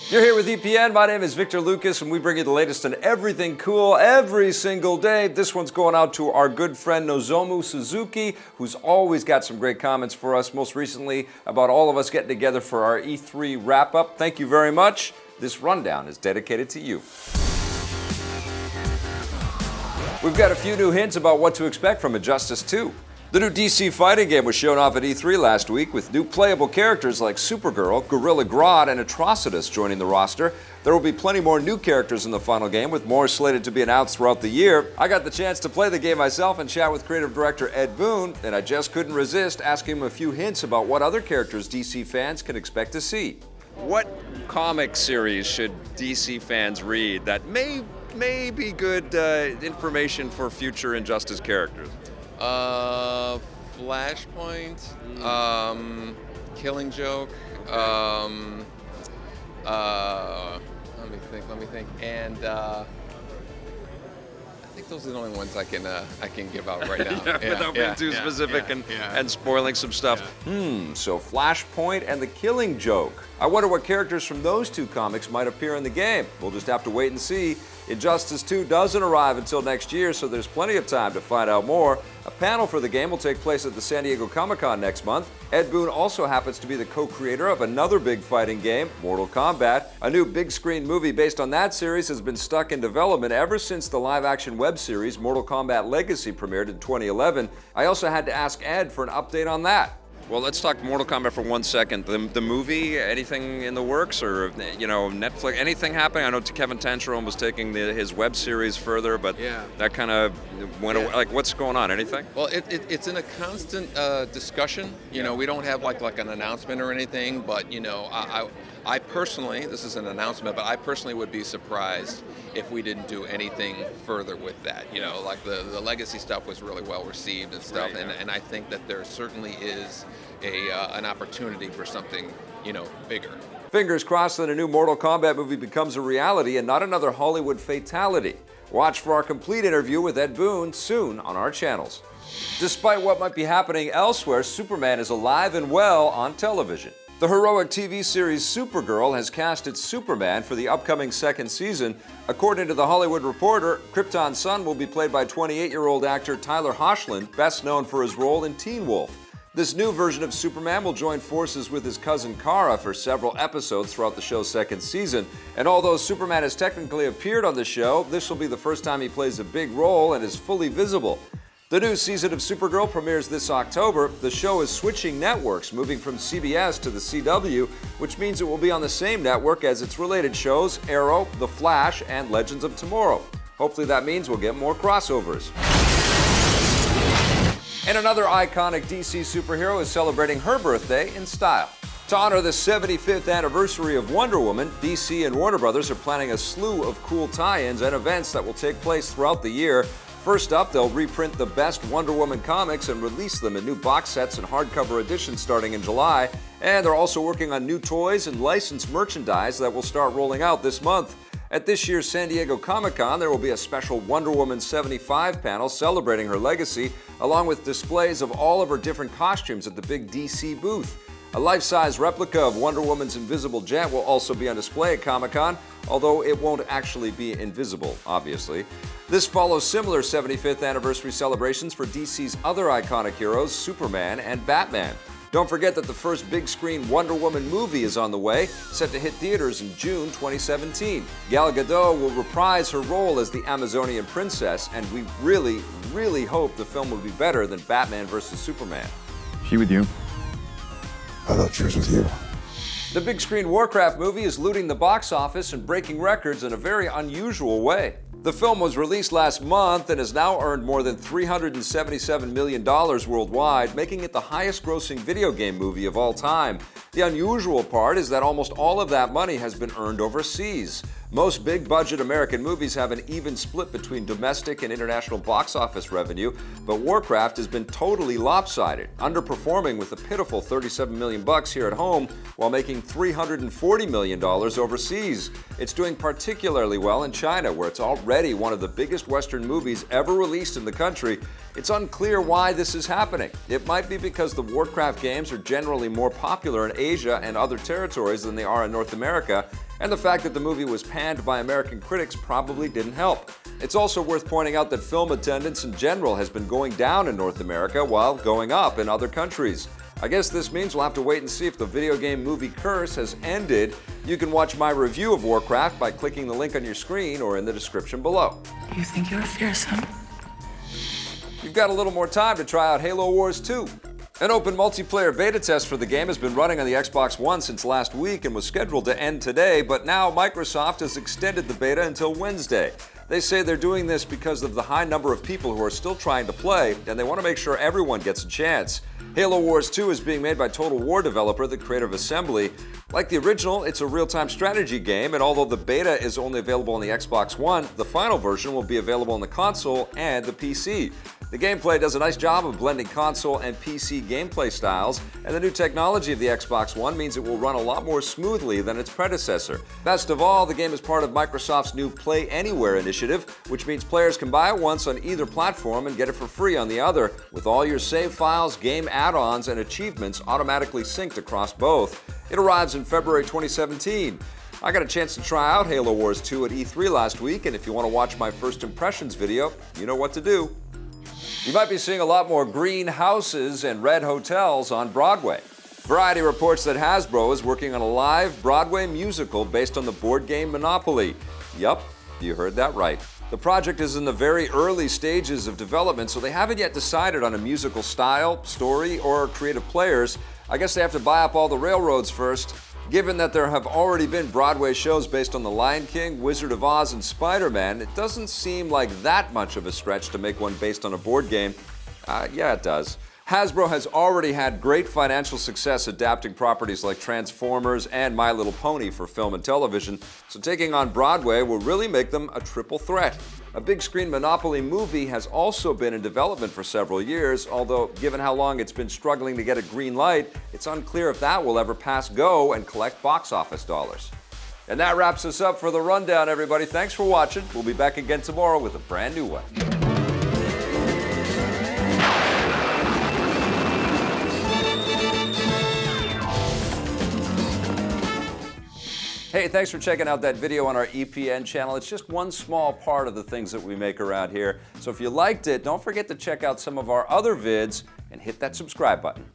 You're here with EPN. My name is Victor Lucas, and we bring you the latest on everything cool every single day. This one's going out to our good friend Nozomu Suzuki, who's always got some great comments for us, most recently about all of us getting together for our E3 wrap-up. Thank you very much. This rundown is dedicated to you. We've got a few new hints about what to expect from Injustice 2. The new DC fighting game was shown off at E3 last week with new playable characters like Supergirl, Gorilla Grodd, and Atrocitus joining the roster. There will be plenty more new characters in the final game, with more slated to be announced throughout the year. I got the chance to play the game myself and chat with creative director Ed Boon, and I just couldn't resist asking him a few hints about what other characters DC fans can expect to see. What comic series should DC fans read that may be good information for future Injustice characters? Flashpoint, Killing Joke, let me think, and I think those are the only ones I can give out right now. Without being too specific and spoiling some stuff. So Flashpoint and the Killing Joke. I wonder what characters from those two comics might appear in the game. We'll just have to wait and see. Injustice 2 doesn't arrive until next year, so there's plenty of time to find out more. A panel for the game will take place at the San Diego Comic-Con next month. Ed Boon also happens to be the co-creator of another big fighting game, Mortal Kombat. A new big-screen movie based on that series has been stuck in development ever since the live-action web series Mortal Kombat Legacy premiered in 2011. I also had to ask Ed for an update on that. Well, let's talk Mortal Kombat for 1 second. The movie, anything in the works, or Netflix, anything happening? I know Kevin Tancharoen was taking his web series further, but that kind of went away. Like, what's going on? Anything? Well, it's in a constant discussion. We don't have like an announcement or anything, but I personally, this is an announcement, but I personally would be surprised if we didn't do anything further with that. Like the Legacy stuff was really well received and stuff, Right, and I think that there certainly is an opportunity for something, bigger. Fingers crossed that a new Mortal Kombat movie becomes a reality and not another Hollywood fatality. Watch for our complete interview with Ed Boon soon on our channels. Despite what might be happening elsewhere, Superman is alive and well on television. The heroic TV series Supergirl has cast its Superman for the upcoming second season. According to The Hollywood Reporter, Krypton's son will be played by 28-year-old actor Tyler Hoechlin, best known for his role in Teen Wolf. This new version of Superman will join forces with his cousin Kara for several episodes throughout the show's second season. And although Superman has technically appeared on the show, this will be the first time he plays a big role and is fully visible. The new season of Supergirl premieres this October. The show is switching networks, moving from CBS to the CW, which means it will be on the same network as its related shows, Arrow, The Flash, and Legends of Tomorrow. Hopefully that means we'll get more crossovers. And another iconic DC superhero is celebrating her birthday in style. To honor the 75th anniversary of Wonder Woman, DC and Warner Brothers are planning a slew of cool tie-ins and events that will take place throughout the year. First up, they'll reprint the best Wonder Woman comics and release them in new box sets and hardcover editions starting in July. And they're also working on new toys and licensed merchandise that will start rolling out this month. At this year's San Diego Comic-Con, there will be a special Wonder Woman 75 panel celebrating her legacy, along with displays of all of her different costumes at the big DC booth. A life-size replica of Wonder Woman's invisible jet will also be on display at Comic-Con, although it won't actually be invisible, obviously. This follows similar 75th anniversary celebrations for DC's other iconic heroes, Superman and Batman. Don't forget that the first big-screen Wonder Woman movie is on the way, set to hit theaters in June 2017. Gal Gadot will reprise her role as the Amazonian princess, and we really, really hope the film will be better than Batman vs. Superman. She with you? I thought she was with you. The big-screen Warcraft movie is looting the box office and breaking records in a very unusual way. The film was released last month and has now earned more than $377 million worldwide, making it the highest-grossing video game movie of all time. The unusual part is that almost all of that money has been earned overseas. Most big-budget American movies have an even split between domestic and international box office revenue, but Warcraft has been totally lopsided, underperforming with a pitiful $37 million here at home while making $340 million overseas. It's doing particularly well in China, where it's already one of the biggest Western movies ever released in the country. It's unclear why this is happening. It might be because the Warcraft games are generally more popular in Asia and other territories than they are in North America, And the fact that the movie was panned by American critics probably didn't help. It's also worth pointing out that film attendance in general has been going down in North America while going up in other countries. I guess this means we'll have to wait and see if the video game movie curse has ended. You can watch my review of Warcraft by clicking the link on your screen or in the description below. You think you're fearsome? You've got a little more time to try out Halo Wars 2. An open multiplayer beta test for the game has been running on the Xbox One since last week and was scheduled to end today, but now Microsoft has extended the beta until Wednesday. They say they're doing this because of the high number of people who are still trying to play, and they want to make sure everyone gets a chance. Halo Wars 2 is being made by Total War developer The Creative Assembly. Like the original, it's a real-time strategy game, and although the beta is only available on the Xbox One, the final version will be available on the console and the PC. The gameplay does a nice job of blending console and PC gameplay styles, and the new technology of the Xbox One means it will run a lot more smoothly than its predecessor. Best of all, the game is part of Microsoft's new Play Anywhere initiative, which means players can buy it once on either platform and get it for free on the other, with all your save files, game add-ons, and achievements automatically synced across both. It arrives in February 2017. I got a chance to try out Halo Wars 2 at E3 last week, and if you want to watch my first impressions video, you know what to do. You might be seeing a lot more green houses and red hotels on Broadway. Variety reports that Hasbro is working on a live Broadway musical based on the board game Monopoly. Yup, you heard that right. The project is in the very early stages of development, so they haven't yet decided on a musical style, story, or creative players. I guess they have to buy up all the railroads first. Given that there have already been Broadway shows based on The Lion King, Wizard of Oz, and Spider-Man, it doesn't seem like that much of a stretch to make one based on a board game. Yeah, it does. Hasbro has already had great financial success adapting properties like Transformers and My Little Pony for film and television, so taking on Broadway will really make them a triple threat. A big screen Monopoly movie has also been in development for several years, although given how long it's been struggling to get a green light, it's unclear if that will ever pass go and collect box office dollars. And that wraps us up for the rundown, everybody. Thanks for watching. We'll be back again tomorrow with a brand new one. Hey, thanks for checking out that video on our EPN channel. It's just one small part of the things that we make around here. So if you liked it, don't forget to check out some of our other vids and hit that subscribe button.